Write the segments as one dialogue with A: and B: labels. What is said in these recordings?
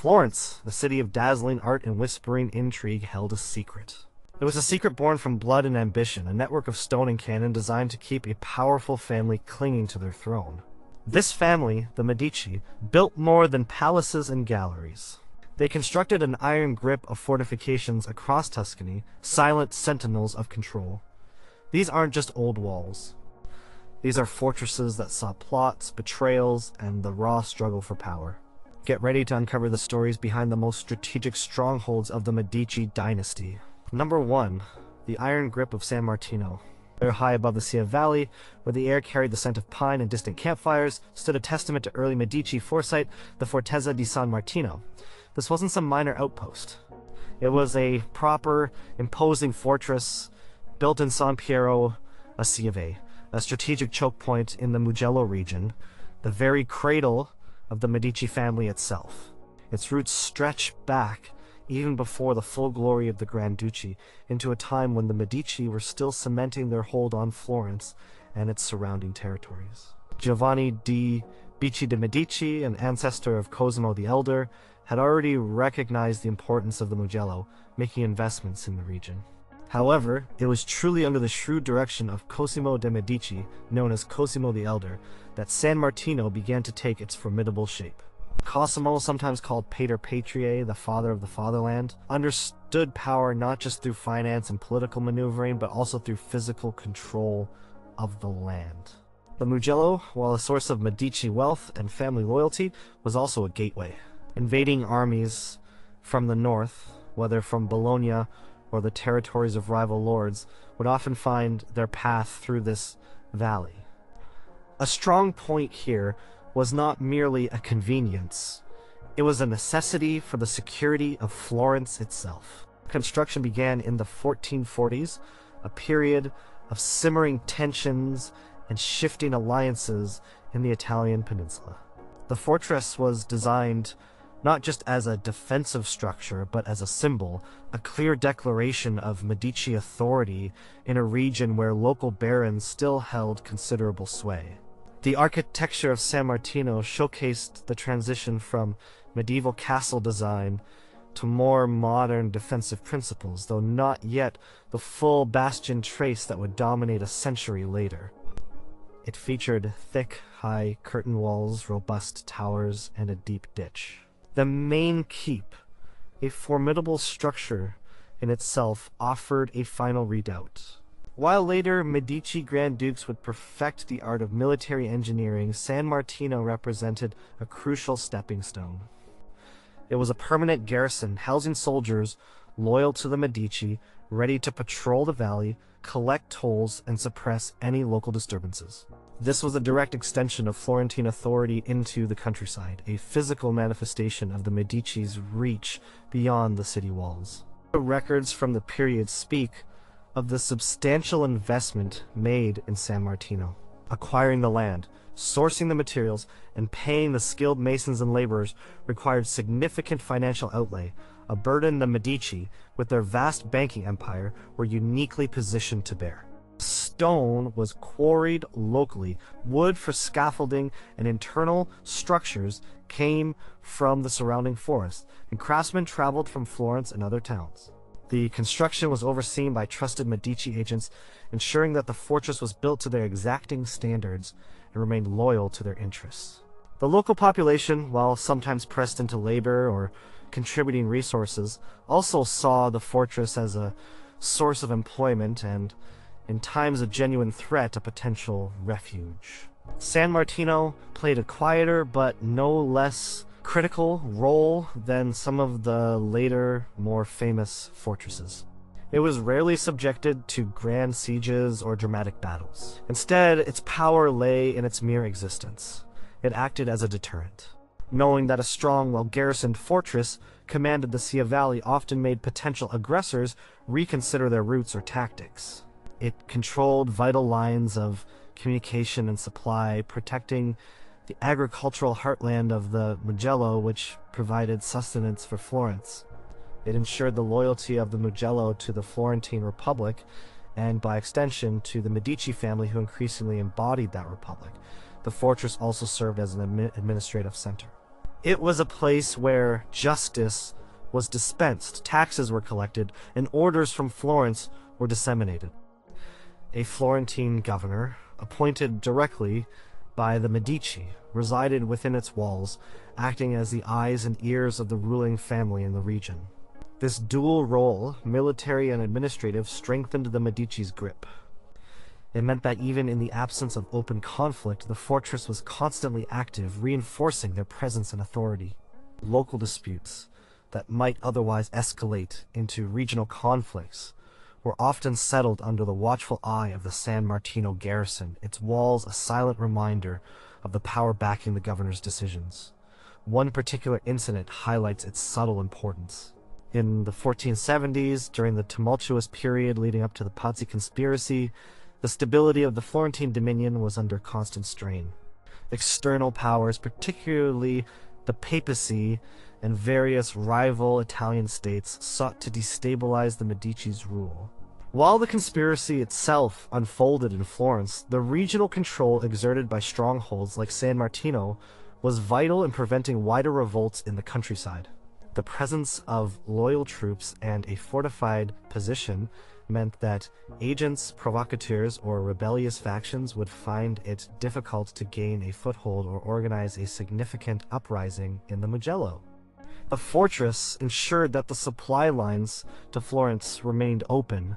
A: Florence, the city of dazzling art and whispering intrigue, held a secret. It was a secret born from blood and ambition, a network of stone and cannon designed to keep a powerful family clinging to their throne. This family, the Medici, built more than palaces and galleries. They constructed an iron grip of fortifications across Tuscany, silent sentinels of control. These aren't just old walls. These are fortresses that saw plots, betrayals, and the raw struggle for power. Get ready to uncover the stories behind the most strategic strongholds of the Medici dynasty. Number 1. The Iron Grip of San Martino. There, high above the Sia Valley, where the air carried the scent of pine and distant campfires, stood a testament to early Medici foresight, the Fortezza di San Martino. This wasn't some minor outpost. It was a proper, imposing fortress built in San Piero a Sieve, a strategic choke point in the Mugello region, the very cradle of the Medici family itself. Its roots stretch back even before the full glory of the Grand Duchy, into a time when the Medici were still cementing their hold on Florence and its surrounding territories. Giovanni di Bicci de' Medici, an ancestor of Cosimo the Elder, had already recognized the importance of the Mugello, making investments in the region. However, it was truly under the shrewd direction of Cosimo de' Medici, known as Cosimo the Elder, that San Martino began to take its formidable shape. Cosimo, sometimes called Pater Patriae, the father of the fatherland, understood power not just through finance and political maneuvering, but also through physical control of the land. The Mugello, while a source of Medici wealth and family loyalty, was also a gateway. Invading armies from the north, whether from Bologna or the territories of rival lords, would often find their path through this valley. A strong point here was not merely a convenience. It was a necessity for the security of Florence itself. Construction began in the 1440s, a period of simmering tensions and shifting alliances in the Italian peninsula. The fortress was designed not just as a defensive structure, but as a symbol, a clear declaration of Medici authority in a region where local barons still held considerable sway. The architecture of San Martino showcased the transition from medieval castle design to more modern defensive principles, though not yet the full bastion trace that would dominate a century later. It featured thick, high curtain walls, robust towers, and a deep ditch. The main keep, a formidable structure in itself, offered a final redoubt. While later Medici Grand Dukes would perfect the art of military engineering, San Martino represented a crucial stepping stone. It was a permanent garrison housing soldiers loyal to the Medici, ready to patrol the valley, collect tolls, and suppress any local disturbances. This was a direct extension of Florentine authority into the countryside, a physical manifestation of the Medici's reach beyond the city walls. The records from the period speak of the substantial investment made in San Martino. Acquiring the land, sourcing the materials, and paying the skilled masons and laborers required significant financial outlay, a burden the Medici, with their vast banking empire, were uniquely positioned to bear. Stone was quarried locally, wood for scaffolding and internal structures came from the surrounding forest, and craftsmen traveled from Florence and other towns. The construction was overseen by trusted Medici agents, ensuring that the fortress was built to their exacting standards and remained loyal to their interests. The local population, while sometimes pressed into labor or contributing resources, also saw the fortress as a source of employment and, in times of genuine threat, a potential refuge. San Martino played a quieter but no less critical role than some of the later, more famous fortresses. It was rarely subjected to grand sieges or dramatic battles. Instead, its power lay in its mere existence. It acted as a deterrent. Knowing that a strong, well-garrisoned fortress commanded the Sia Valley often made potential aggressors reconsider their routes or tactics. It controlled vital lines of communication and supply, protecting the agricultural heartland of the Mugello, which provided sustenance for Florence. It ensured the loyalty of the Mugello to the Florentine Republic, and by extension to the Medici family, who increasingly embodied that republic. The fortress also served as an administrative center. It was a place where justice was dispensed, taxes were collected, and orders from Florence were disseminated. A Florentine governor, appointed directly by the Medici, resided within its walls, acting as the eyes and ears of the ruling family in the region. This dual role, military and administrative, strengthened the Medici's grip. It meant that even in the absence of open conflict, the fortress was constantly active, reinforcing their presence and authority. Local disputes that might otherwise escalate into regional conflicts were often settled under the watchful eye of the San Martino garrison, its walls a silent reminder of the power backing the governor's decisions. One particular incident highlights its subtle importance. In the 1470s, during the tumultuous period leading up to the Pazzi conspiracy, the stability of the Florentine dominion was under constant strain. External powers, particularly the papacy and various rival Italian states, sought to destabilize the Medici's rule. While the conspiracy itself unfolded in Florence, the regional control exerted by strongholds like San Martino was vital in preventing wider revolts in the countryside. The presence of loyal troops and a fortified position meant that agents, provocateurs, or rebellious factions would find it difficult to gain a foothold or organize a significant uprising in the Mugello. The fortress ensured that the supply lines to Florence remained open,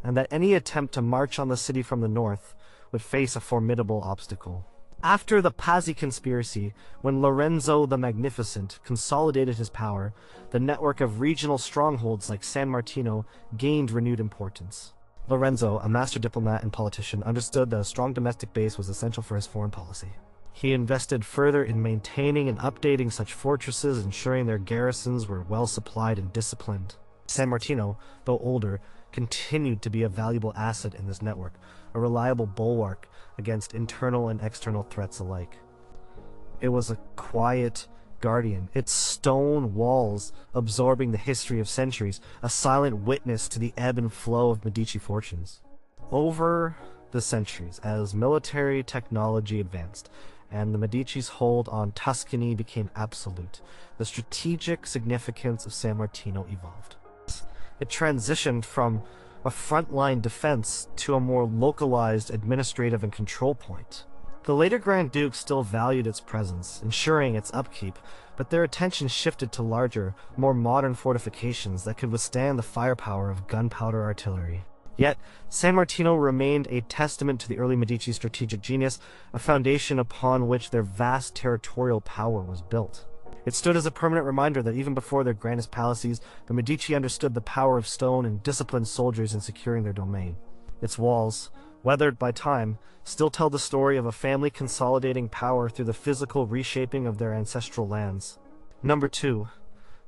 A: and that any attempt to march on the city from the north would face a formidable obstacle. After the Pazzi conspiracy, when Lorenzo the Magnificent consolidated his power, the network of regional strongholds like San Martino gained renewed importance. Lorenzo, a master diplomat and politician, understood that a strong domestic base was essential for his foreign policy. He invested further in maintaining and updating such fortresses, ensuring their garrisons were well supplied and disciplined. San Martino, though older, continued to be a valuable asset in this network, a reliable bulwark against internal and external threats alike. It was a quiet guardian, its stone walls absorbing the history of centuries, a silent witness to the ebb and flow of Medici fortunes. Over the centuries, as military technology advanced, and the Medici's hold on Tuscany became absolute, the strategic significance of San Martino evolved. It transitioned from a frontline defense to a more localized administrative and control point. The later Grand Dukes still valued its presence, ensuring its upkeep, but their attention shifted to larger, more modern fortifications that could withstand the firepower of gunpowder artillery. Yet, San Martino remained a testament to the early Medici strategic genius, a foundation upon which their vast territorial power was built. It stood as a permanent reminder that even before their grandest palaces, the Medici understood the power of stone and disciplined soldiers in securing their domain. Its walls, weathered by time, still tell the story of a family consolidating power through the physical reshaping of their ancestral lands. Number 2.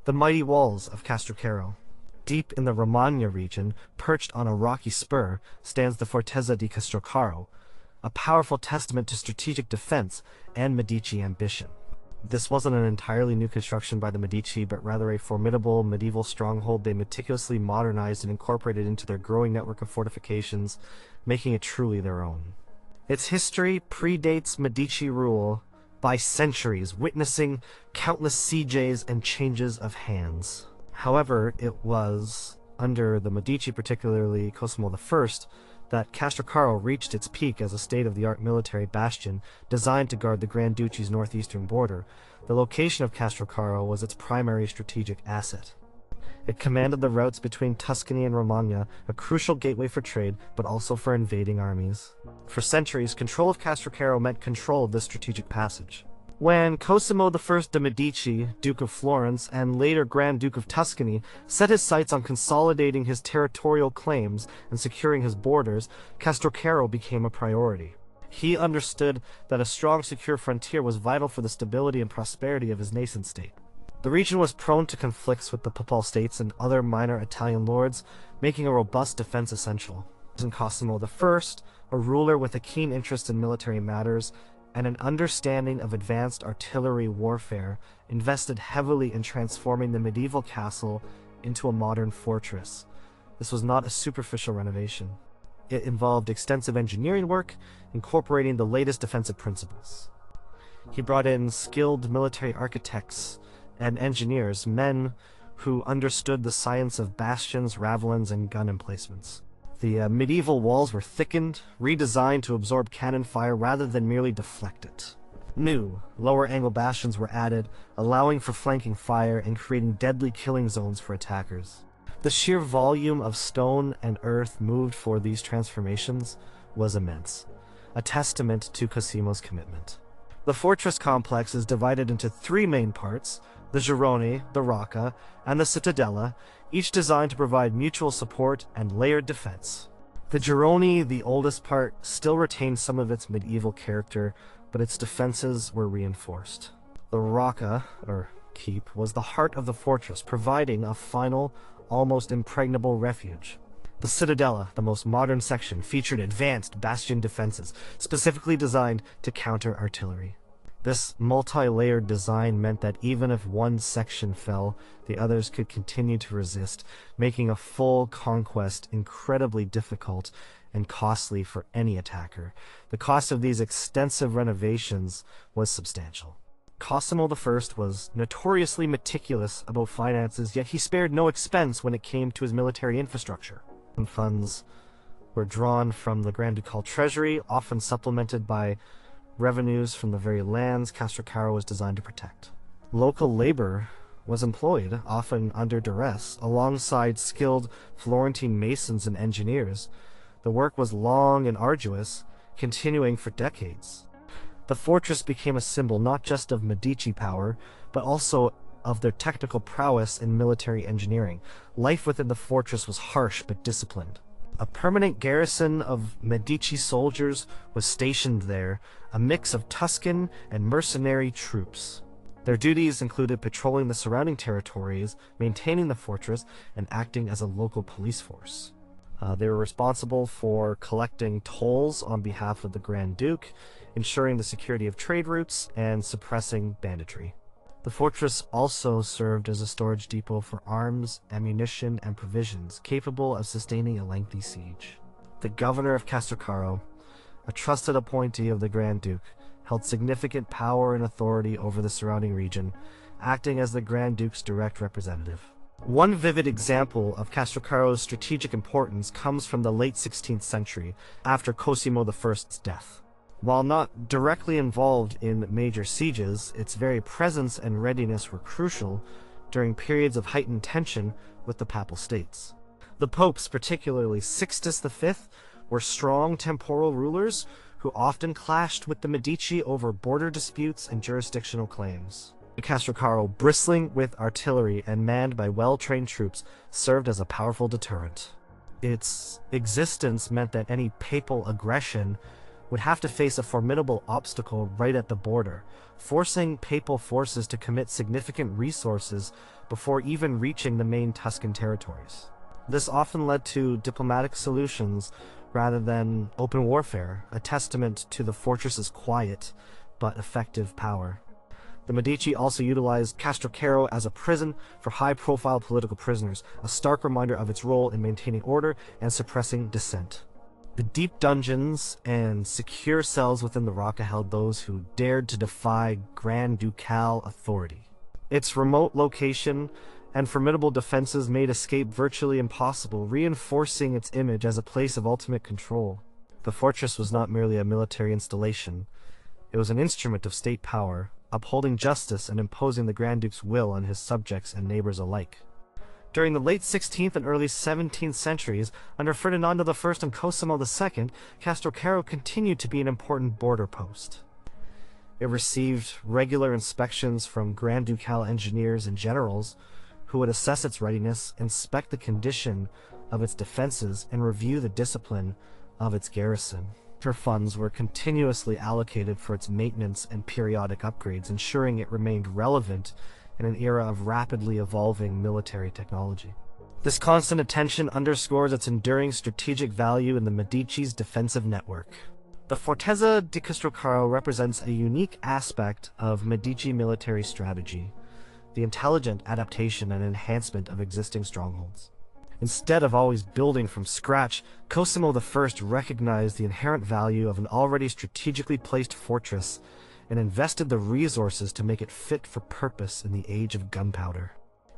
A: The mighty walls of Castrocaro. Deep in the Romagna region, perched on a rocky spur, stands the Fortezza di Castrocaro, a powerful testament to strategic defense and Medici ambition. This wasn't an entirely new construction by the Medici, but rather a formidable medieval stronghold they meticulously modernized and incorporated into their growing network of fortifications, making it truly their own. Its history predates Medici rule by centuries, witnessing countless sieges and changes of hands. However, it was under the Medici, particularly Cosimo I, that Castrocaro reached its peak as a state-of-the-art military bastion designed to guard the Grand Duchy's northeastern border. The location of Castrocaro was its primary strategic asset. It commanded the routes between Tuscany and Romagna, a crucial gateway for trade, but also for invading armies. For centuries, control of Castrocaro meant control of this strategic passage. When Cosimo I de' Medici, Duke of Florence, and later Grand Duke of Tuscany, set his sights on consolidating his territorial claims and securing his borders, Castrocaro became a priority. He understood that a strong, secure frontier was vital for the stability and prosperity of his nascent state. The region was prone to conflicts with the Papal States and other minor Italian lords, making a robust defense essential. Cosimo I, a ruler with a keen interest in military matters, and an understanding of advanced artillery warfare, invested heavily in transforming the medieval castle into a modern fortress. This was not a superficial renovation. It involved extensive engineering work, incorporating the latest defensive principles. He brought in skilled military architects and engineers, men who understood the science of bastions, ravelins, and gun emplacements. The medieval walls were thickened, redesigned to absorb cannon fire rather than merely deflect it. New, lower-angle bastions were added, allowing for flanking fire and creating deadly killing zones for attackers. The sheer volume of stone and earth moved for these transformations was immense, a testament to Cosimo's commitment. The fortress complex is divided into three main parts: the Girone, the Rocca, and the Cittadella, each designed to provide mutual support and layered defense. The Girone, the oldest part, still retained some of its medieval character, but its defenses were reinforced. The Rocca, or keep, was the heart of the fortress, providing a final, almost impregnable refuge. The Cittadella, the most modern section, featured advanced bastion defenses, specifically designed to counter artillery. This multi-layered design meant that even if one section fell, the others could continue to resist, making a full conquest incredibly difficult and costly for any attacker. The cost of these extensive renovations was substantial. Cosimo I was notoriously meticulous about finances, yet he spared no expense when it came to his military infrastructure. Funds were drawn from the Grand Ducal treasury, often supplemented by revenues from the very lands Castrocaro was designed to protect. Local labor was employed, often under duress, alongside skilled Florentine masons and engineers. The work was long and arduous, continuing for decades. The fortress became a symbol not just of Medici power, but also of their technical prowess in military engineering. Life within the fortress was harsh but disciplined. A permanent garrison of Medici soldiers was stationed there, a mix of Tuscan and mercenary troops. Their duties included patrolling the surrounding territories, maintaining the fortress, and acting as a local police force. They were responsible for collecting tolls on behalf of the Grand Duke, ensuring the security of trade routes, and suppressing banditry. The fortress also served as a storage depot for arms, ammunition, and provisions, capable of sustaining a lengthy siege. The governor of Castrocaro, a trusted appointee of the Grand Duke, held significant power and authority over the surrounding region, acting as the Grand Duke's direct representative. One vivid example of Castrocaro's strategic importance comes from the late 16th century, after Cosimo I's death. While not directly involved in major sieges, its very presence and readiness were crucial during periods of heightened tension with the Papal States. The popes, particularly Sixtus V, were strong temporal rulers who often clashed with the Medici over border disputes and jurisdictional claims. Castrocaro, bristling with artillery and manned by well-trained troops, served as a powerful deterrent. Its existence meant that any papal aggression would have to face a formidable obstacle right at the border, forcing papal forces to commit significant resources before even reaching the main Tuscan territories. This often led to diplomatic solutions rather than open warfare, a testament to the fortress's quiet but effective power. The Medici also utilized Castrocaro as a prison for high-profile political prisoners, a stark reminder of its role in maintaining order and suppressing dissent. The deep dungeons and secure cells within the Rocca held those who dared to defy Grand Ducal authority. Its remote location and formidable defenses made escape virtually impossible, reinforcing its image as a place of ultimate control. The fortress was not merely a military installation. It was an instrument of state power, upholding justice and imposing the Grand Duke's will on his subjects and neighbors alike. During the late 16th and early 17th centuries, under Ferdinando I and Cosimo II, Castrocaro continued to be an important border post. It received regular inspections from Grand Ducal engineers and generals who would assess its readiness, inspect the condition of its defenses, and review the discipline of its garrison. Funds were continuously allocated for its maintenance and periodic upgrades, ensuring it remained relevant in an era of rapidly evolving military technology. This constant attention underscores its enduring strategic value in the Medici's defensive network. The Fortezza di Castrocaro represents a unique aspect of Medici military strategy, the intelligent adaptation and enhancement of existing strongholds. Instead of always building from scratch, Cosimo I recognized the inherent value of an already strategically placed fortress and invested the resources to make it fit for purpose in the age of gunpowder.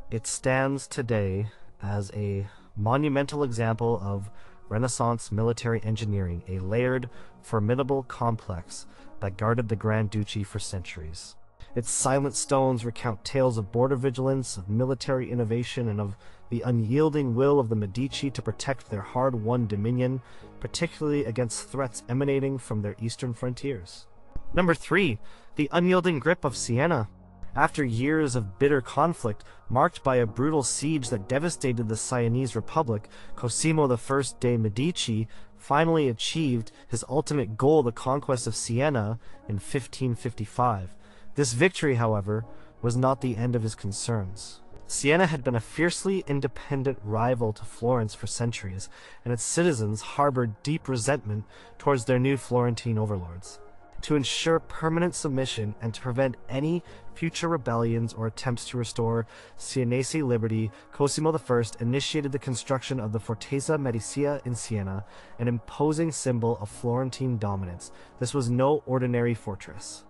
A: It stands today as a monumental example of Renaissance military engineering, a layered, formidable complex that guarded the Grand Duchy for centuries. Its silent stones recount tales of border vigilance, of military innovation, and of the unyielding will of the Medici to protect their hard-won dominion, particularly against threats emanating from their eastern frontiers. Number 3. The unyielding grip of Siena. After years of bitter conflict, marked by a brutal siege that devastated the Sienese Republic, Cosimo I de' Medici finally achieved his ultimate goal, the conquest of Siena, in 1555. This victory, however, was not the end of his concerns. Siena had been a fiercely independent rival to Florence for centuries, and its citizens harbored deep resentment towards their new Florentine overlords. To ensure permanent submission and to prevent any future rebellions or attempts to restore Sienese liberty, Cosimo I initiated the construction of the Fortezza Medici in Siena, an imposing symbol of Florentine dominance. This was no ordinary fortress.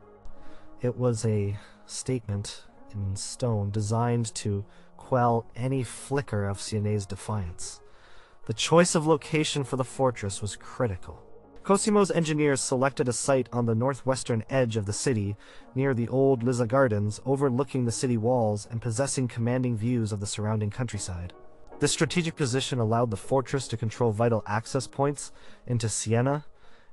A: It was a statement in stone designed to quell any flicker of Sienese defiance. The choice of location for the fortress was critical. Cosimo's engineers selected a site on the northwestern edge of the city, near the old Lizza Gardens, overlooking the city walls and possessing commanding views of the surrounding countryside. This strategic position allowed the fortress to control vital access points into Siena,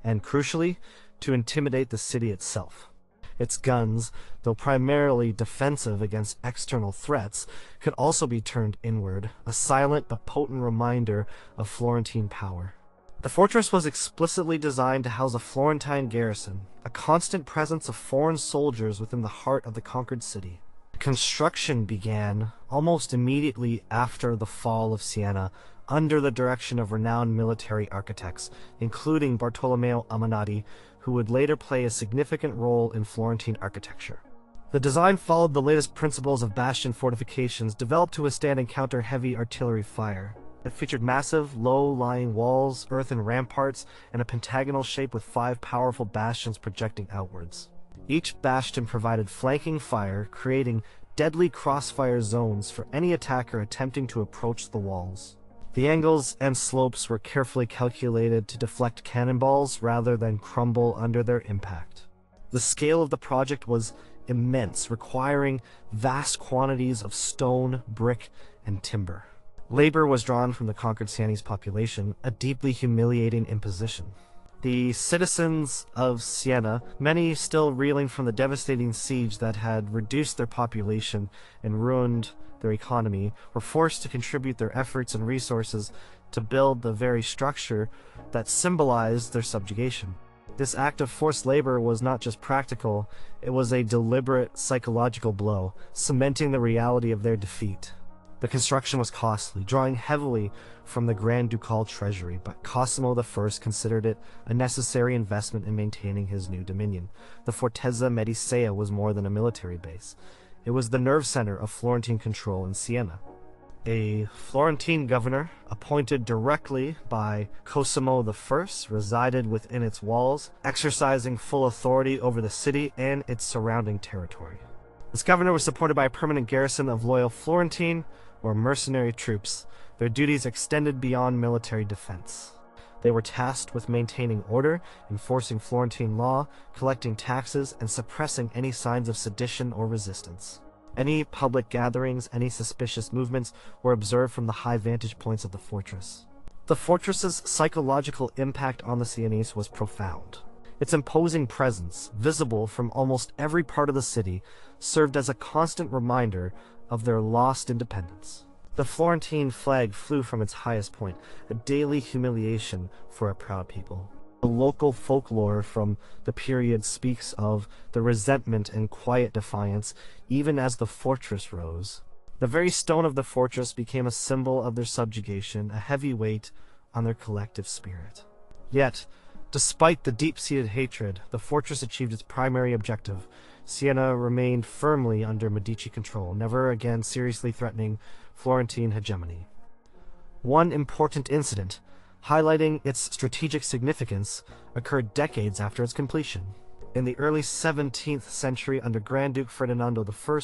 A: and crucially, to intimidate the city itself. Its guns, though primarily defensive against external threats, could also be turned inward, a silent but potent reminder of Florentine power. The fortress was explicitly designed to house a Florentine garrison, a constant presence of foreign soldiers within the heart of the conquered city. Construction began almost immediately after the fall of Siena, under the direction of renowned military architects, including Bartolomeo Ammanati, who would later play a significant role in Florentine architecture. The design followed the latest principles of bastion fortifications developed to withstand and counter heavy artillery fire. It featured massive, low-lying walls, earthen ramparts, and a pentagonal shape with 5 powerful bastions projecting outwards. Each bastion provided flanking fire, creating deadly crossfire zones for any attacker attempting to approach the walls. The angles and slopes were carefully calculated to deflect cannonballs rather than crumble under their impact. The scale of the project was immense, requiring vast quantities of stone, brick, and timber. Labor was drawn from the conquered Sienese population, a deeply humiliating imposition. The citizens of Siena, many still reeling from the devastating siege that had reduced their population and ruined their economy, were forced to contribute their efforts and resources to build the very structure that symbolized their subjugation. This act of forced labor was not just practical, it was a deliberate psychological blow, cementing the reality of their defeat. The construction was costly, drawing heavily from the Grand Ducal treasury, but Cosimo I considered it a necessary investment in maintaining his new dominion. The Fortezza Medici was more than a military base. It was the nerve center of Florentine control in Siena. A Florentine governor, appointed directly by Cosimo I, resided within its walls, exercising full authority over the city and its surrounding territory. This governor was supported by a permanent garrison of loyal Florentine or mercenary troops. Their duties extended beyond military defense. They were tasked with maintaining order, enforcing Florentine law, collecting taxes, and suppressing any signs of sedition or resistance. Any public gatherings, any suspicious movements were observed from the high vantage points of the fortress. The fortress's psychological impact on the Sienese was profound. Its imposing presence, visible from almost every part of the city, served as a constant reminder of their lost independence. The Florentine flag flew from its highest point, a daily humiliation for a proud people. The local folklore from the period speaks of the resentment and quiet defiance even as the fortress rose. The very stone of the fortress became a symbol of their subjugation, a heavy weight on their collective spirit. Yet, despite the deep-seated hatred, the fortress achieved its primary objective. Siena remained firmly under Medici control, never again seriously threatening Florentine hegemony. One important incident, highlighting its strategic significance, occurred decades after its completion. In the early 17th century, under Grand Duke Ferdinando I,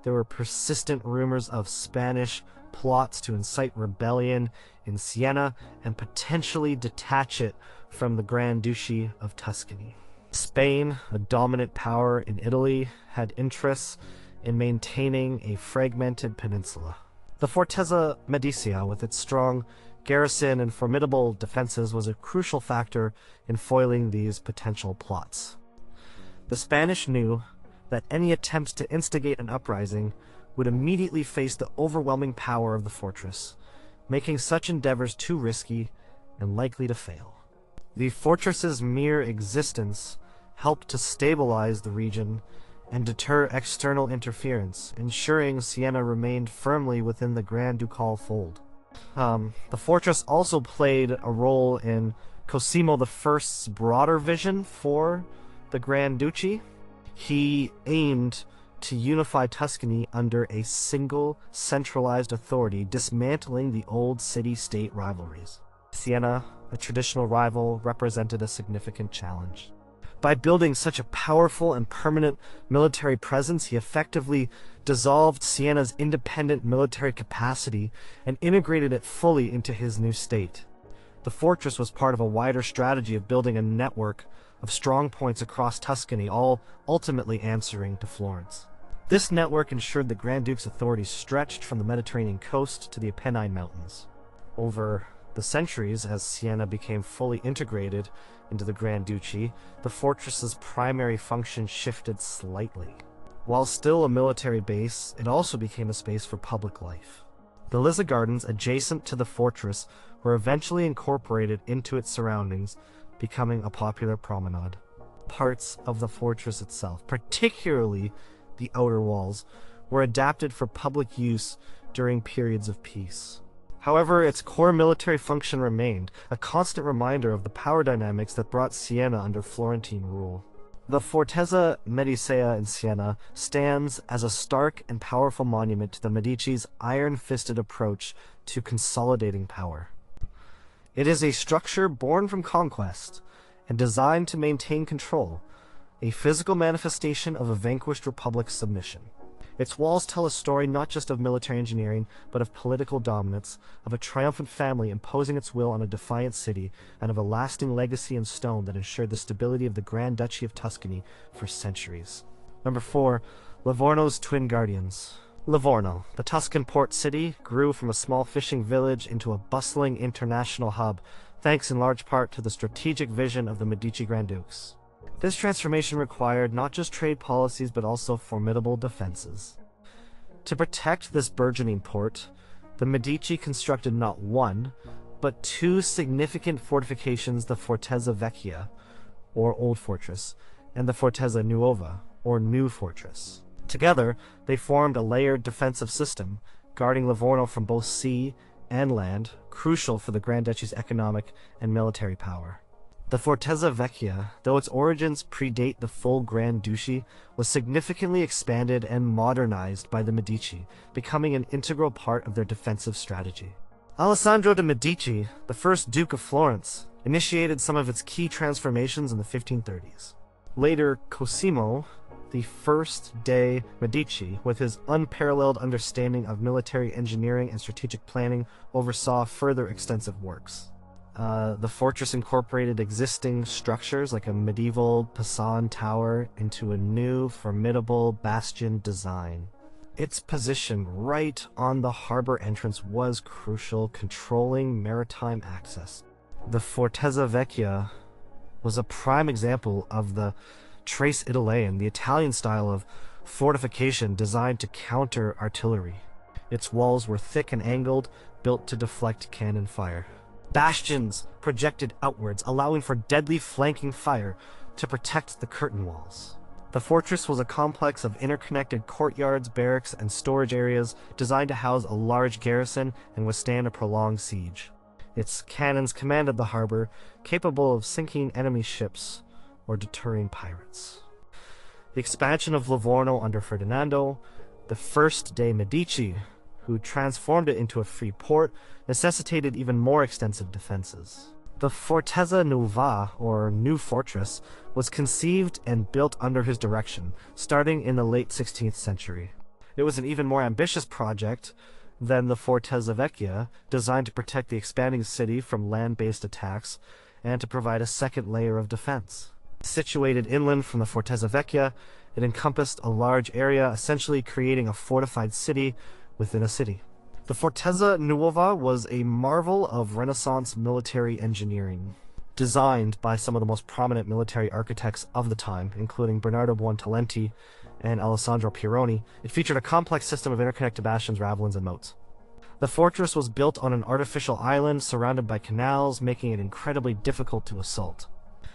A: there were persistent rumors of Spanish plots to incite rebellion in Siena and potentially detach it from the Grand Duchy of Tuscany. Spain, a dominant power in Italy, had interests in maintaining a fragmented peninsula. The Fortezza Medici, with its strong garrison and formidable defenses, was a crucial factor in foiling these potential plots. The Spanish knew that any attempts to instigate an uprising would immediately face the overwhelming power of the fortress, making such endeavors too risky and likely to fail. The fortress's mere existence helped to stabilize the region and deter external interference, ensuring Siena remained firmly within the Grand Ducal fold. The fortress also played a role in Cosimo I's broader vision for the Grand Duchy. He aimed to unify Tuscany under a single centralized authority, dismantling the old city-state rivalries. Siena, a traditional rival, represented a significant challenge. By building such a powerful and permanent military presence, he effectively dissolved Siena's independent military capacity and integrated it fully into his new state. The fortress was part of a wider strategy of building a network of strong points across Tuscany, all ultimately answering to Florence. This network ensured the Grand Duke's authority stretched from the Mediterranean coast to the Apennine Mountains. Over the centuries, as Siena became fully integrated into the Grand Duchy, the fortress's primary function shifted slightly. While still a military base, it also became a space for public life. The Lizza Gardens adjacent to the fortress were eventually incorporated into its surroundings, becoming a popular promenade. Parts of the fortress itself, particularly the outer walls, were adapted for public use during periods of peace. However, its core military function remained, a constant reminder of the power dynamics that brought Siena under Florentine rule. The Fortezza Medici in Siena stands as a stark and powerful monument to the Medici's iron-fisted approach to consolidating power. It is a structure born from conquest and designed to maintain control, a physical manifestation of a vanquished republic's submission. Its walls tell a story not just of military engineering, but of political dominance, of a triumphant family imposing its will on a defiant city, and of a lasting legacy in stone that ensured the stability of the Grand Duchy of Tuscany for centuries. Number 4. Livorno's Twin Guardians. Livorno, the Tuscan port city, grew from a small fishing village into a bustling international hub, thanks in large part to the strategic vision of the Medici Grand Dukes. This transformation required not just trade policies but also formidable defenses. To protect this burgeoning port, the Medici constructed not one, but two significant fortifications: the Fortezza Vecchia, or Old Fortress, and the Fortezza Nuova, or New Fortress. Together, they formed a layered defensive system, guarding Livorno from both sea and land, crucial for the Grand Duchy's economic and military power. The Fortezza Vecchia, though its origins predate the full Grand Duchy, was significantly expanded and modernized by the Medici, becoming an integral part of their defensive strategy. Alessandro de' Medici, the first Duke of Florence, initiated some of its key transformations in the 1530s. Later, Cosimo I Medici, with his unparalleled understanding of military engineering and strategic planning, oversaw further extensive works. The fortress incorporated existing structures like a medieval Pisan tower into a new, formidable bastion design. Its position right on the harbor entrance was crucial, controlling maritime access. The Fortezza Vecchia was a prime example of the Tres Italian, the Italian style of fortification designed to counter artillery. Its walls were thick and angled, built to deflect cannon fire. Bastions projected outwards, allowing for deadly flanking fire to protect the curtain walls. The fortress was a complex of interconnected courtyards, barracks, and storage areas designed to house a large garrison and withstand a prolonged siege. Its cannons commanded the harbor, capable of sinking enemy ships or deterring pirates. The expansion of Livorno under Ferdinando, the first de' Medici, who transformed it into a free port, necessitated even more extensive defenses. The Fortezza Nuova, or New Fortress, was conceived and built under his direction, starting in the late 16th century. It was an even more ambitious project than the Fortezza Vecchia, designed to protect the expanding city from land-based attacks and to provide a second layer of defense. Situated inland from the Fortezza Vecchia, it encompassed a large area, essentially creating a fortified city within a city. The Fortezza Nuova was a marvel of Renaissance military engineering, designed by some of the most prominent military architects of the time, including Bernardo Buontalenti and Alessandro Pironi. It featured a complex system of interconnected bastions, ravelins, and moats. The fortress was built on an artificial island surrounded by canals, making it incredibly difficult to assault.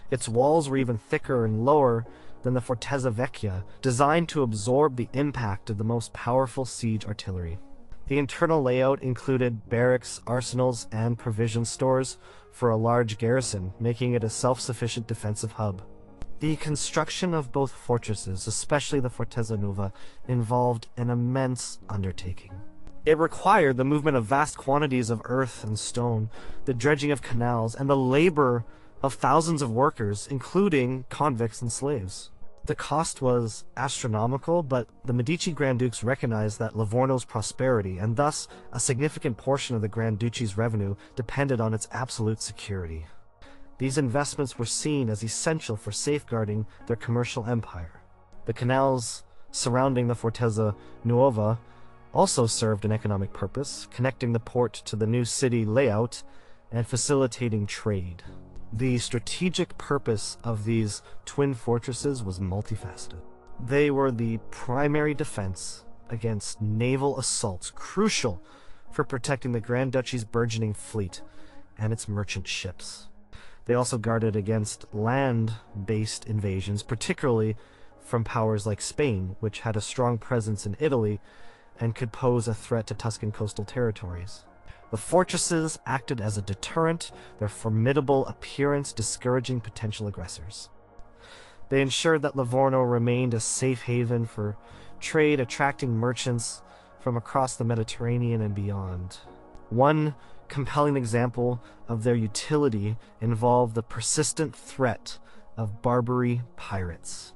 A: Its walls were even thicker and lower than the Fortezza Vecchia, designed to absorb the impact of the most powerful siege artillery. The internal layout included barracks, arsenals, and provision stores for a large garrison, making it a self-sufficient defensive hub. The construction of both fortresses, especially the Fortezza Nuova, involved an immense undertaking. It required the movement of vast quantities of earth and stone, the dredging of canals, and the labor of thousands of workers, including convicts and slaves. The cost was astronomical, but the Medici Grand Dukes recognized that Livorno's prosperity, and thus a significant portion of the Grand Duchy's revenue, depended on its absolute security. These investments were seen as essential for safeguarding their commercial empire. The canals surrounding the Fortezza Nuova also served an economic purpose, connecting the port to the new city layout and facilitating trade. The strategic purpose of these twin fortresses was multifaceted. They were the primary defense against naval assaults, crucial for protecting the Grand Duchy's burgeoning fleet and its merchant ships. They also guarded against land-based invasions, particularly from powers like Spain, which had a strong presence in Italy and could pose a threat to Tuscan coastal territories. The fortresses acted as a deterrent, their formidable appearance discouraging potential aggressors. They ensured that Livorno remained a safe haven for trade, attracting merchants from across the Mediterranean and beyond. One compelling example of their utility involved the persistent threat of Barbary pirates.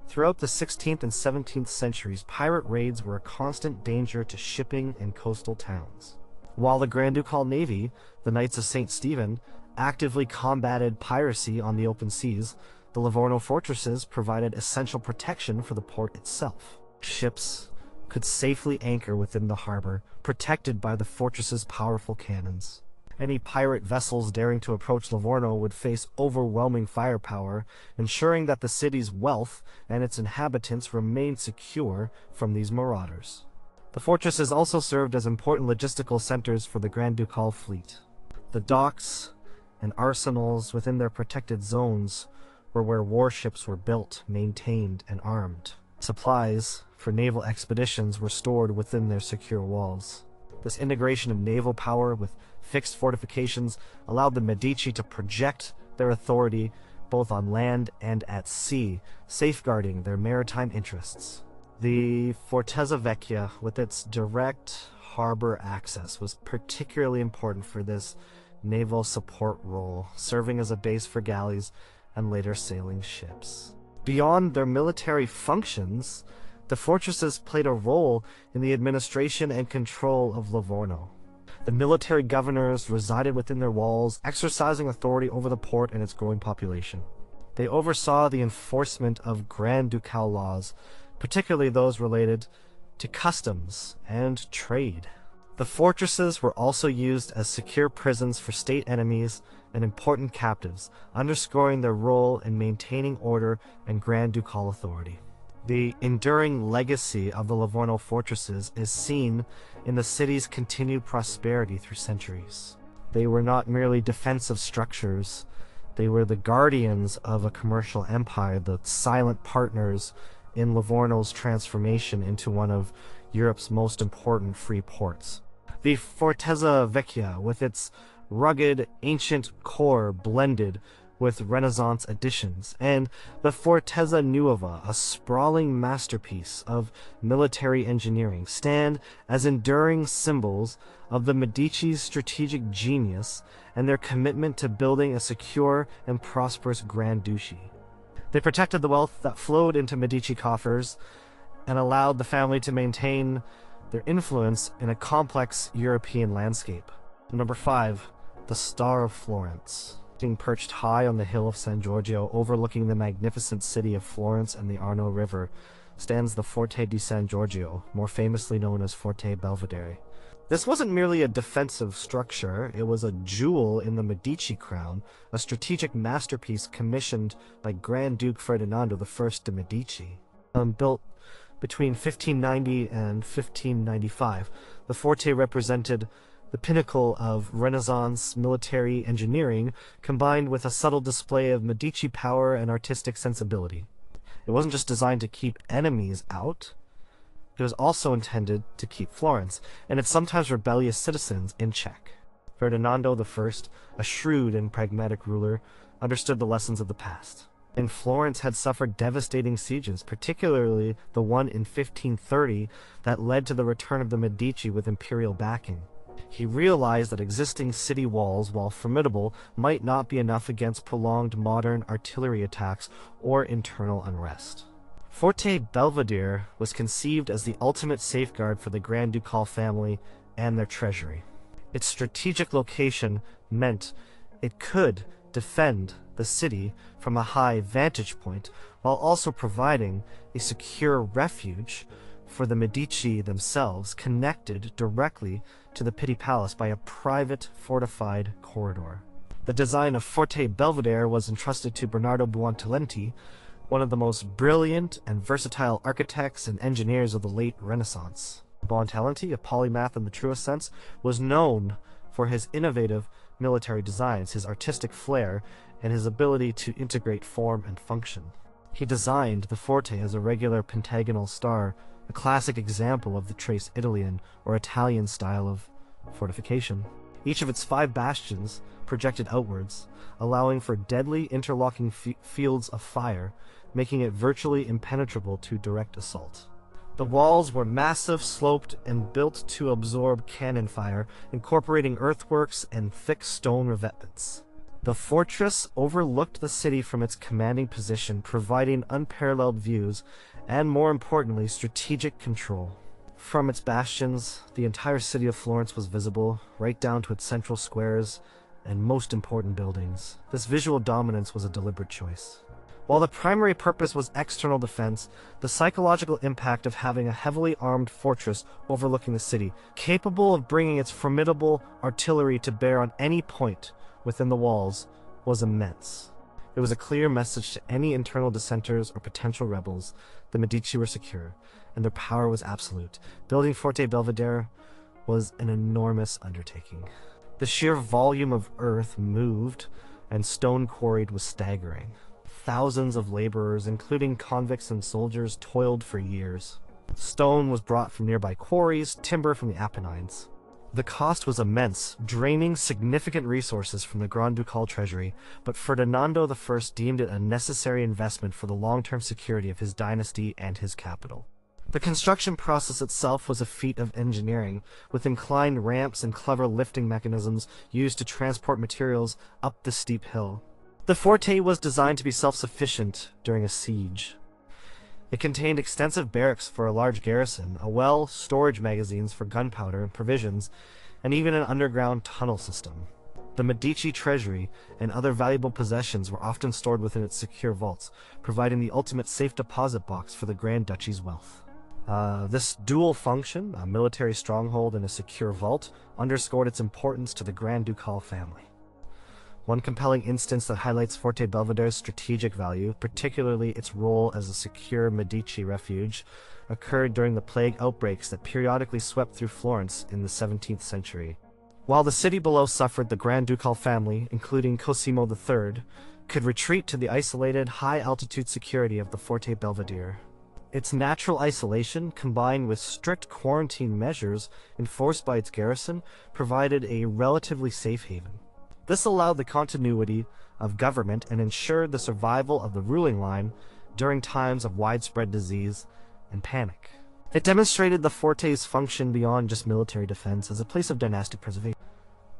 A: Throughout the 16th and 17th centuries, pirate raids were a constant danger to shipping and coastal towns. While the Grand Ducal Navy, the Knights of St. Stephen, actively combated piracy on the open seas, the Livorno fortresses provided essential protection for the port itself. Ships could safely anchor within the harbor, protected by the fortress's powerful cannons. Any pirate vessels daring to approach Livorno would face overwhelming firepower, ensuring that the city's wealth and its inhabitants remained secure from these marauders. The fortresses also served as important logistical centers for the Grand Ducal fleet. The docks and arsenals within their protected zones were where warships were built, maintained, and armed. Supplies for naval expeditions were stored within their secure walls. This integration of naval power with fixed fortifications allowed the Medici to project their authority both on land and at sea, safeguarding their maritime interests. The Fortezza Vecchia, with its direct harbor access, was particularly important for this naval support role, serving as a base for galleys and later sailing ships. Beyond their military functions, the fortresses played a role in the administration and control of Livorno. The military governors resided within their walls, exercising authority over the port and its growing population. They oversaw the enforcement of Grand Ducal laws, particularly those related to customs and trade. The fortresses were also used as secure prisons for state enemies and important captives, underscoring their role in maintaining order and Grand Ducal authority. The enduring legacy of the Livorno fortresses is seen in the city's continued prosperity through centuries. They were not merely defensive structures, they were the guardians of a commercial empire, the silent partners in Livorno's transformation into one of Europe's most important free ports. The Fortezza Vecchia, with its rugged, ancient core blended with Renaissance additions, and the Fortezza Nuova, a sprawling masterpiece of military engineering, stand as enduring symbols of the Medici's strategic genius and their commitment to building a secure and prosperous Grand Duchy. They protected the wealth that flowed into Medici coffers and allowed the family to maintain their influence in a complex European landscape. Number 5. The Star of Florence. Being perched high on the hill of San Giorgio, overlooking the magnificent city of Florence and the Arno River, stands the Forte di San Giorgio, more famously known as Forte Belvedere. This wasn't merely a defensive structure, it was a jewel in the Medici crown, a strategic masterpiece commissioned by Grand Duke Ferdinando I de' Medici. Built between 1590 and 1595, the Forte represented the pinnacle of Renaissance military engineering, combined with a subtle display of Medici power and artistic sensibility. It wasn't just designed to keep enemies out, it was also intended to keep Florence and its sometimes rebellious citizens in check. Ferdinando I, a shrewd and pragmatic ruler, understood the lessons of the past. And Florence had suffered devastating sieges, particularly the one in 1530 that led to the return of the Medici with imperial backing. He realized that existing city walls, while formidable, might not be enough against prolonged modern artillery attacks or internal unrest. Forte Belvedere was conceived as the ultimate safeguard for the Grand Ducal family and their treasury. Its strategic location meant it could defend the city from a high vantage point while also providing a secure refuge for the Medici themselves, connected directly to the Pitti Palace by a private fortified corridor. The design of Forte Belvedere was entrusted to Bernardo Buontalenti, one of the most brilliant and versatile architects and engineers of the late Renaissance. Buontalenti, a polymath in the truest sense, was known for his innovative military designs, his artistic flair, and his ability to integrate form and function. He designed the Forte as a regular pentagonal star, a classic example of the Tres Italian or Italian style of fortification. Each of its 5 bastions projected outwards, allowing for deadly interlocking fields of fire, making it virtually impenetrable to direct assault. The walls were massive, sloped, and built to absorb cannon fire, incorporating earthworks and thick stone revetments. The fortress overlooked the city from its commanding position, providing unparalleled views and, more importantly, strategic control. From its bastions, the entire city of Florence was visible, right down to its central squares and most important buildings. This visual dominance was a deliberate choice. While the primary purpose was external defense, the psychological impact of having a heavily armed fortress overlooking the city, capable of bringing its formidable artillery to bear on any point within the walls, was immense. It was a clear message to any internal dissenters or potential rebels: the Medici were secure, and their power was absolute. Building Forte Belvedere was an enormous undertaking. The sheer volume of earth moved and stone quarried was staggering. Thousands of laborers, including convicts and soldiers, toiled for years. Stone was brought from nearby quarries, timber from the Apennines. The cost was immense, draining significant resources from the Grand Ducal treasury, but Ferdinando I deemed it a necessary investment for the long-term security of his dynasty and his capital. The construction process itself was a feat of engineering, with inclined ramps and clever lifting mechanisms used to transport materials up the steep hill. The Forte was designed to be self-sufficient during a siege. It contained extensive barracks for a large garrison, a well, storage magazines for gunpowder and provisions, and even an underground tunnel system. The Medici treasury and other valuable possessions were often stored within its secure vaults, providing the ultimate safe deposit box for the Grand Duchy's wealth. This dual function, a military stronghold and a secure vault, underscored its importance to the Grand Ducal family. One compelling instance that highlights Forte Belvedere's strategic value, particularly its role as a secure Medici refuge, occurred during the plague outbreaks that periodically swept through Florence in the 17th century. While the city below suffered, the Grand Ducal family, including Cosimo III, could retreat to the isolated, high-altitude security of the Forte Belvedere. Its natural isolation, combined with strict quarantine measures enforced by its garrison, provided a relatively safe haven. This allowed the continuity of government and ensured the survival of the ruling line during times of widespread disease and panic. It demonstrated the forte's function beyond just military defense as a place of dynastic preservation.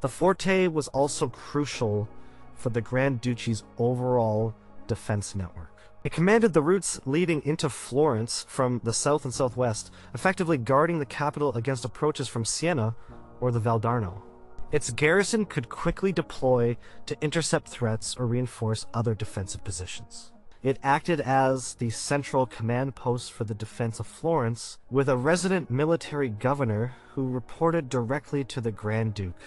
A: The forte was also crucial for the Grand Duchy's overall defense network. It commanded the routes leading into Florence from the south and southwest, effectively guarding the capital against approaches from Siena or the Valdarno. Its garrison could quickly deploy to intercept threats or reinforce other defensive positions. It acted as the central command post for the defense of Florence, with a resident military governor who reported directly to the Grand Duke.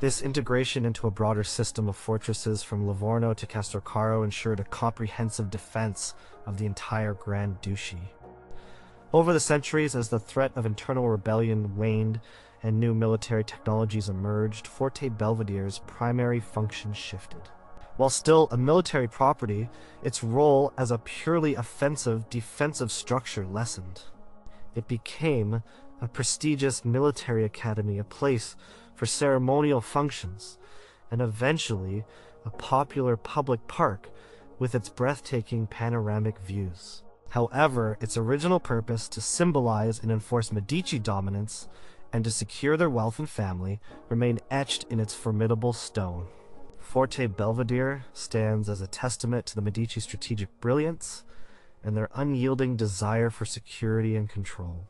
A: This integration into a broader system of fortresses from Livorno to Castrocaro ensured a comprehensive defense of the entire Grand Duchy. Over the centuries, as the threat of internal rebellion waned and new military technologies emerged, Forte Belvedere's primary function shifted. While still a military property, its role as a purely offensive, defensive structure lessened. It became a prestigious military academy, a place for ceremonial functions, and eventually a popular public park with its breathtaking panoramic views. However, its original purpose to symbolize and enforce Medici dominance and to secure their wealth and family remained etched in its formidable stone. Forte Belvedere stands as a testament to the Medici strategic brilliance and their unyielding desire for security and control.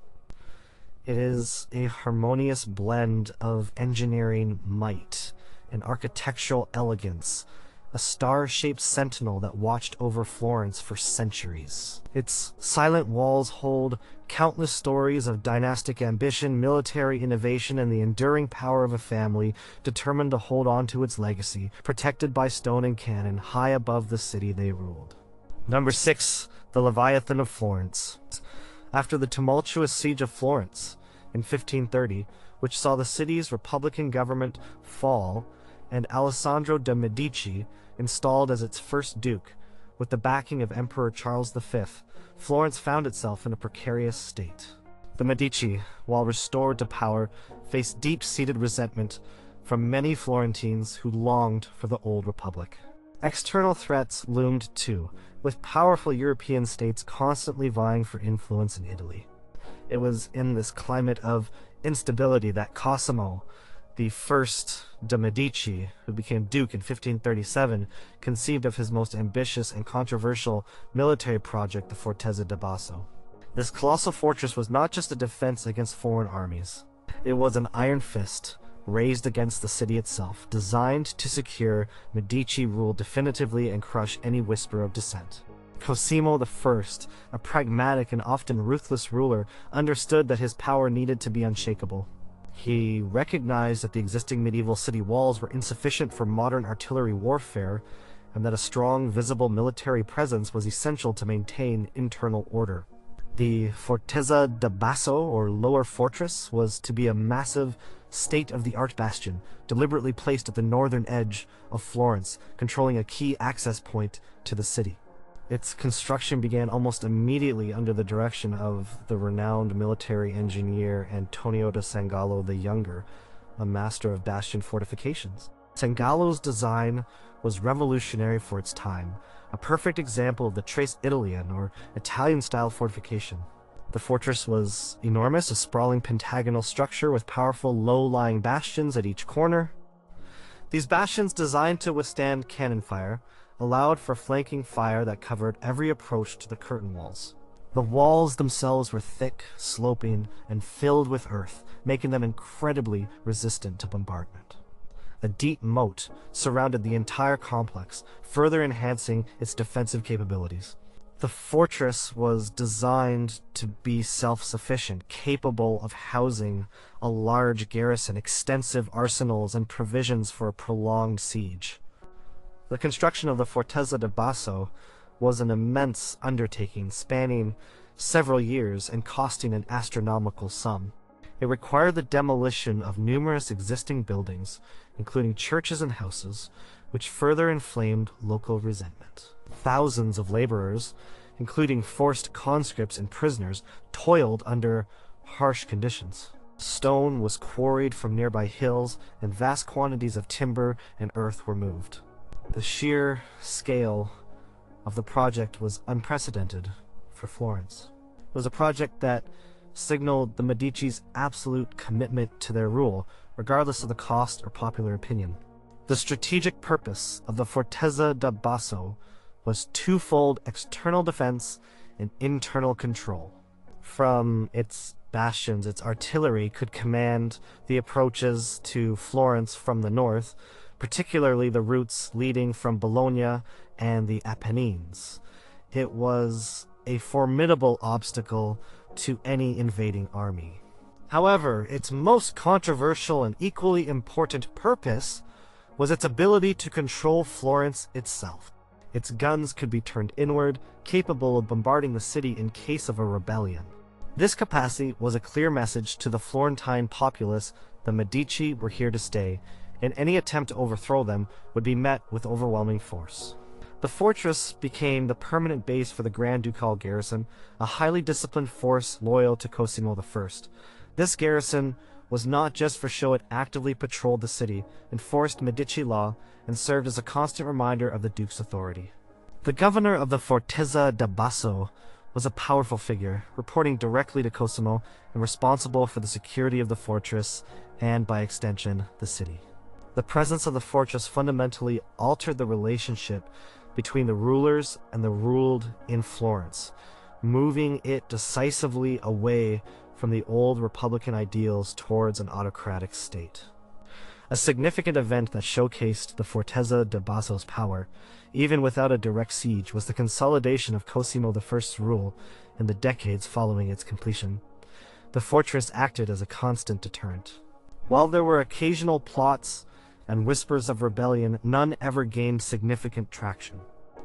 A: It is a harmonious blend of engineering might and architectural elegance, a star-shaped sentinel that watched over Florence for centuries. Its silent walls hold countless stories of dynastic ambition, military innovation, and the enduring power of a family determined to hold on to its legacy, protected by stone and cannon high above the city they ruled. Number 6. The Leviathan of Florence. After the tumultuous siege of Florence in 1530, which saw the city's republican government fall and Alessandro de' Medici installed as its first duke, with the backing of Emperor Charles V, Florence found itself in a precarious state. The Medici, while restored to power, faced deep-seated resentment from many Florentines who longed for the old republic. External threats loomed too, with powerful European states constantly vying for influence in Italy. It was in this climate of instability that Cosimo I de' Medici, who became Duke in 1537, conceived of his most ambitious and controversial military project, the Fortezza di Basso. This colossal fortress was not just a defense against foreign armies. It was an iron fist raised against the city itself, designed to secure Medici rule definitively and crush any whisper of dissent. Cosimo I, a pragmatic and often ruthless ruler, understood that his power needed to be unshakable. He recognized that the existing medieval city walls were insufficient for modern artillery warfare, and that a strong, visible military presence was essential to maintain internal order. The Fortezza di Basso, or Lower Fortress, was to be a massive, state-of-the-art bastion, deliberately placed at the northern edge of Florence, controlling a key access point to the city. Its construction began almost immediately under the direction of the renowned military engineer Antonio da Sangallo the Younger, a master of bastion fortifications. Sangallo's design was revolutionary for its time, a perfect example of the Tres Italian, or Italian-style fortification. The fortress was enormous, a sprawling pentagonal structure with powerful low-lying bastions at each corner. These bastions, designed to withstand cannon fire, allowed for flanking fire that covered every approach to the curtain walls. The walls themselves were thick, sloping, and filled with earth, making them incredibly resistant to bombardment. A deep moat surrounded the entire complex, further enhancing its defensive capabilities. The fortress was designed to be self-sufficient, capable of housing a large garrison, extensive arsenals, and provisions for a prolonged siege. The construction of the Fortezza di Basso was an immense undertaking, spanning several years and costing an astronomical sum. It required the demolition of numerous existing buildings, including churches and houses, which further inflamed local resentment. Thousands of laborers, including forced conscripts and prisoners, toiled under harsh conditions. Stone was quarried from nearby hills, and vast quantities of timber and earth were moved. The sheer scale of the project was unprecedented for Florence. It was a project that signaled the Medici's absolute commitment to their rule, regardless of the cost or popular opinion. The strategic purpose of the Fortezza da Basso was twofold: external defense and internal control. From its bastions, its artillery could command the approaches to Florence from the north, particularly the routes leading from Bologna and the Apennines. It was a formidable obstacle to any invading army. However, its most controversial and equally important purpose was its ability to control Florence itself. Its guns could be turned inward, capable of bombarding the city in case of a rebellion. This capacity was a clear message to the Florentine populace: the Medici were here to stay, and any attempt to overthrow them would be met with overwhelming force. The fortress became the permanent base for the Grand Ducal garrison, a highly disciplined force loyal to Cosimo I. This garrison was not just for show, it actively patrolled the city, enforced Medici law, and served as a constant reminder of the Duke's authority. The governor of the Fortezza da Basso was a powerful figure, reporting directly to Cosimo and responsible for the security of the fortress and, by extension, the city. The presence of the fortress fundamentally altered the relationship between the rulers and the ruled in Florence, moving it decisively away from the old republican ideals towards an autocratic state. A significant event that showcased the Fortezza da Basso's power, even without a direct siege, was the consolidation of Cosimo I's rule in the decades following its completion. The fortress acted as a constant deterrent. While there were occasional plots and whispers of rebellion, none ever gained significant traction.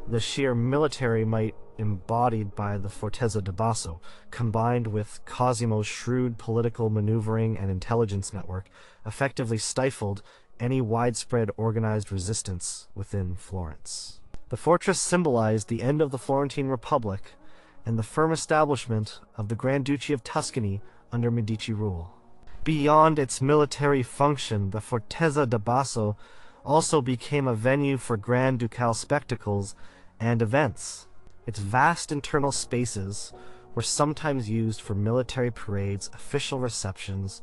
A: The sheer military might embodied by the Fortezza da Basso, combined with Cosimo's shrewd political maneuvering and intelligence network, effectively stifled any widespread organized resistance within Florence. The fortress symbolized the end of the Florentine Republic and the firm establishment of the Grand Duchy of Tuscany under Medici rule. Beyond its military function, the Fortezza da Basso also became a venue for Grand Ducal spectacles and events. Its vast internal spaces were sometimes used for military parades, official receptions,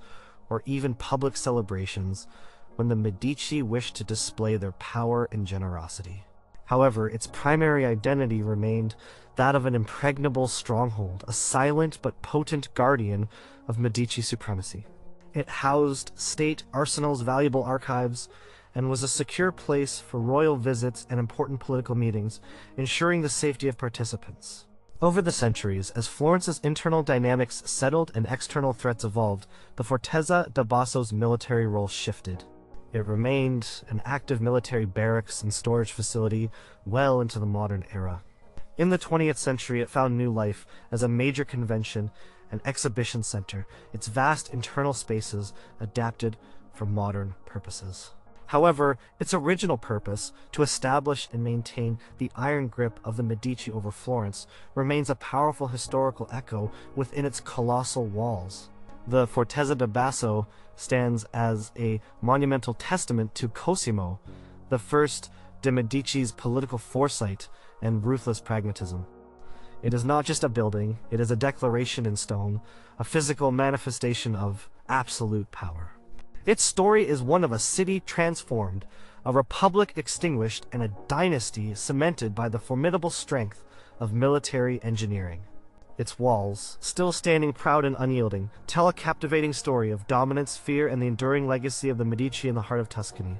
A: or even public celebrations when the Medici wished to display their power and generosity. However, its primary identity remained that of an impregnable stronghold, a silent but potent guardian of Medici supremacy. It housed state arsenals, valuable archives, and was a secure place for royal visits and important political meetings, ensuring the safety of participants. Over the centuries, as Florence's internal dynamics settled and external threats evolved, the Fortezza da Basso's military role shifted. It remained an active military barracks and storage facility well into the modern era. In the 20th century, it found new life as a major convention and exhibition center, its vast internal spaces adapted for modern purposes. However, its original purpose, to establish and maintain the iron grip of the Medici over Florence, remains a powerful historical echo within its colossal walls. The Fortezza da Basso stands as a monumental testament to Cosimo I de' Medici's political foresight and ruthless pragmatism. It is not just a building, it is a declaration in stone, a physical manifestation of absolute power. Its story is one of a city transformed, a republic extinguished, and a dynasty cemented by the formidable strength of military engineering. Its walls, still standing proud and unyielding, tell a captivating story of dominance, fear, and the enduring legacy of the Medici in the heart of Tuscany.